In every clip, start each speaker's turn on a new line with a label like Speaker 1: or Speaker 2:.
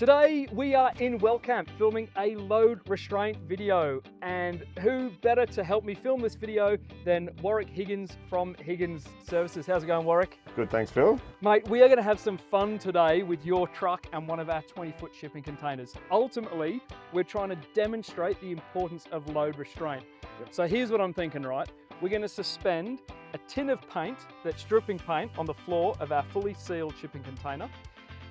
Speaker 1: Today we are in Wellcamp filming a load restraint video, and who better to help me film this video than Warrick Higgins from Higgins Services. How's it going, Warrick?
Speaker 2: Good, thanks Phil.
Speaker 1: Mate, we are going to have some fun today with your truck and one of our 20-foot shipping containers. Ultimately, we're trying to demonstrate the importance of load restraint. So here's what I'm thinking, right? We're going to suspend a tin of paint that's dripping paint on the floor of our fully sealed shipping container.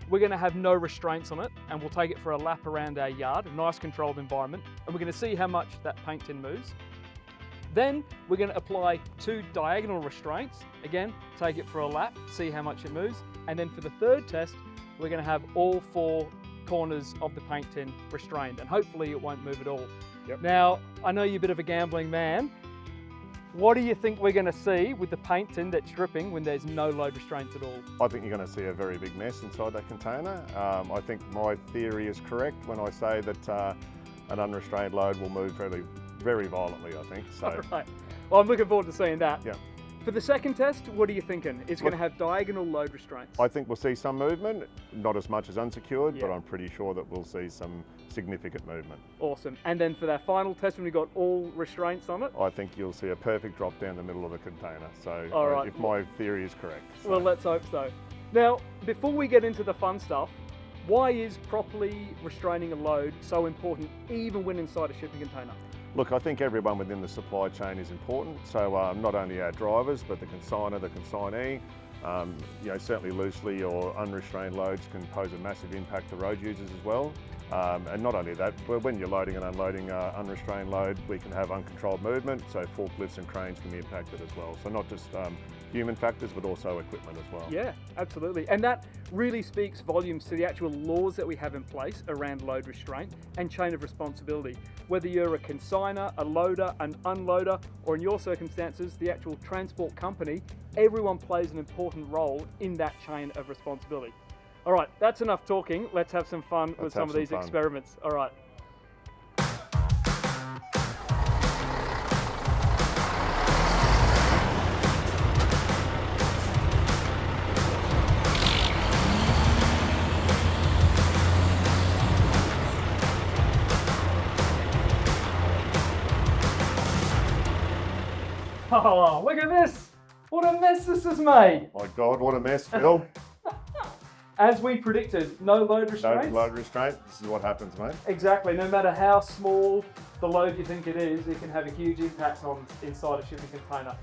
Speaker 1: We're going to have no restraints on it, and we'll take it for a lap around our yard, a nice controlled environment, and we're going to see how much that paint tin moves. Then we're going to apply 2 diagonal restraints. Again, take it for a lap, see how much it moves. And then for the third test, we're going to have all 4 corners of the paint tin restrained, and hopefully it won't move at all.
Speaker 2: Yep.
Speaker 1: Now, I know you're a bit of a gambling man. What do you think we're going to see with the paint tin that's dripping when there's no load restraints at all?
Speaker 2: I think you're going to see a very big mess inside that container. I think my theory is correct when I say that an unrestrained load will move very violently, I think. So.
Speaker 1: All right. Well, I'm looking forward to seeing that.
Speaker 2: Yeah.
Speaker 1: For the second test, what are you thinking? It's going to have diagonal load restraints.
Speaker 2: I think we'll see some movement, not as much as unsecured,
Speaker 1: Yeah.
Speaker 2: but I'm pretty sure that we'll see some significant movement.
Speaker 1: Awesome. And then for that final test, when we got all restraints on it?
Speaker 2: I think you'll see a perfect drop down the middle of the container. So
Speaker 1: All right.
Speaker 2: if my theory is correct. So.
Speaker 1: Well, let's hope so. Now, before we get into the fun stuff, why is properly restraining a load so important, even when inside a shipping container?
Speaker 2: Look, I think everyone within the supply chain is important. So not only our drivers, but the consignor, the consignee. Certainly loosely or unrestrained loads can pose a massive impact to road users as well. And not only that, but when you're loading and unloading unrestrained load, we can have uncontrolled movement, so forklifts and cranes can be impacted as well. So not just human factors, but also equipment as well.
Speaker 1: Yeah, absolutely. And that really speaks volumes to the actual laws that we have in place around load restraint and chain of responsibility. Whether you're a consigner, a loader, an unloader, or in your circumstances, the actual transport company, everyone plays an important role in that chain of responsibility. All right, that's enough talking. Let's have some fun with some of these experiments. All right. Oh, look at this. What a mess this has made.
Speaker 2: My God, what a mess, Phil.
Speaker 1: As we predicted, no load restraints.
Speaker 2: No load restraint, this is what happens, mate.
Speaker 1: Exactly, no matter how small the load you think it is, it can have a huge impact on inside a shipping container.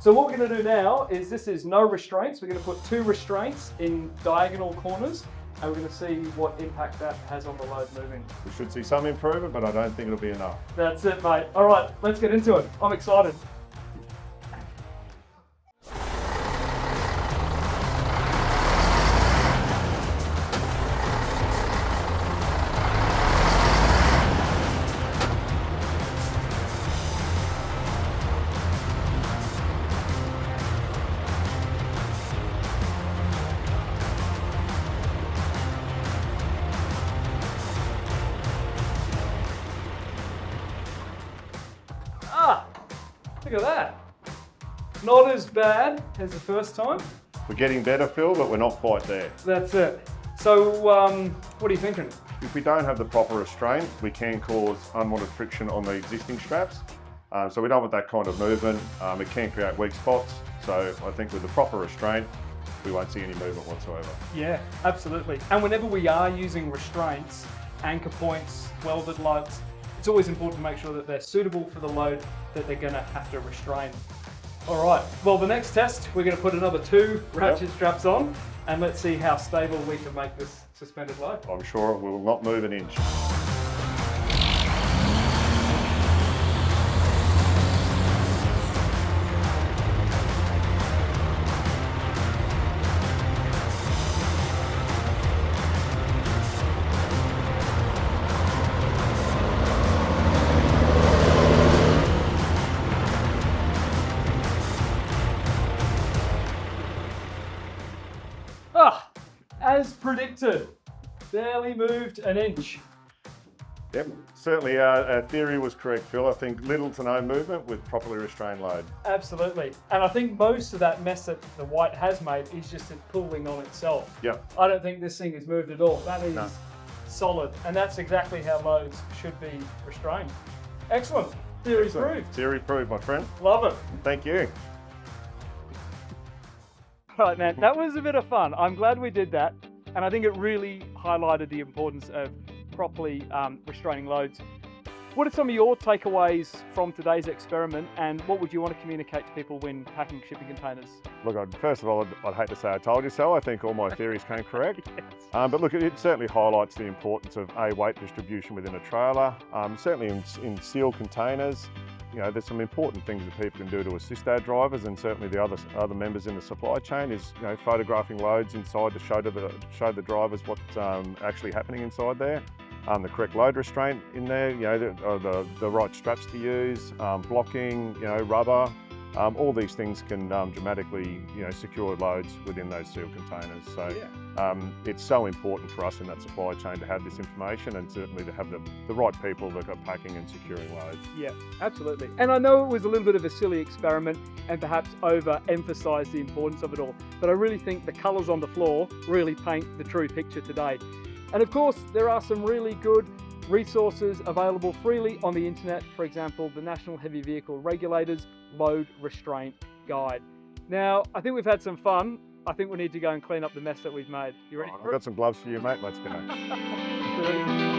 Speaker 1: So what we're going to do now is, this is no restraints. We're going to put 2 restraints in diagonal corners, and we're going to see what impact that has on the load moving.
Speaker 2: We should see some improvement, but I don't think it'll be enough.
Speaker 1: That's it, mate. All right, let's get into it. I'm excited. Look at that. Not as bad as the first time.
Speaker 2: We're getting better, Phil, but we're not quite there.
Speaker 1: That's it. So, what are you thinking?
Speaker 2: If we don't have the proper restraint, we can cause unwanted friction on the existing straps. So we don't want that kind of movement. It can create weak spots. So I think with the proper restraint, we won't see any movement whatsoever.
Speaker 1: Yeah, absolutely. And whenever we are using restraints, anchor points, welded lugs, it's always important to make sure that they're suitable for the load that they're going to have to restrain. All right, well, the next test, we're going to put another 2 ratchet straps on, and let's see how stable we can make this suspended load.
Speaker 2: I'm sure it will not move an inch.
Speaker 1: As predicted, barely moved an inch.
Speaker 2: Yep, certainly our theory was correct, Phil. I think little to no movement with properly restrained load.
Speaker 1: Absolutely. And I think most of that mess that the white has made is just it pulling on itself.
Speaker 2: Yep.
Speaker 1: I don't think this thing has moved at all. That is solid, and that's exactly how loads should be restrained. Excellent. Theory proved.
Speaker 2: Theory proved, my friend.
Speaker 1: Love it.
Speaker 2: Thank you.
Speaker 1: Right, man, that was a bit of fun. I'm glad we did that, and I think it really highlighted the importance of properly restraining loads. What are some of your takeaways from today's experiment, and what would you want to communicate to people when packing shipping containers?
Speaker 2: Look, first of all, I'd hate to say I told you so. I think all my theories came correct.
Speaker 1: Yes.
Speaker 2: But look, it certainly highlights the importance of weight distribution within a trailer. Certainly in sealed containers, you know, there's some important things that people can do to assist our drivers, and certainly the other members in the supply chain is, you know, photographing loads inside to show the drivers what's actually happening inside there. The correct load restraint in there, you know, the right straps to use, blocking, you know, rubber, all these things can dramatically, you know, secure loads within those sealed containers. So it's so important for us in that supply chain to have this information, and certainly to have the right people that are packing and securing loads.
Speaker 1: Yeah, absolutely. And I know it was a little bit of a silly experiment and perhaps over-emphasised the importance of it all, but I really think the colours on the floor really paint the true picture today. And of course, there are some really good resources available freely on the internet. For example, the National Heavy Vehicle Regulators Load Restraint Guide. Now, I think we've had some fun. I think we need to go and clean up the mess that we've made. You ready?
Speaker 2: I've got some gloves for you, mate. Let's go.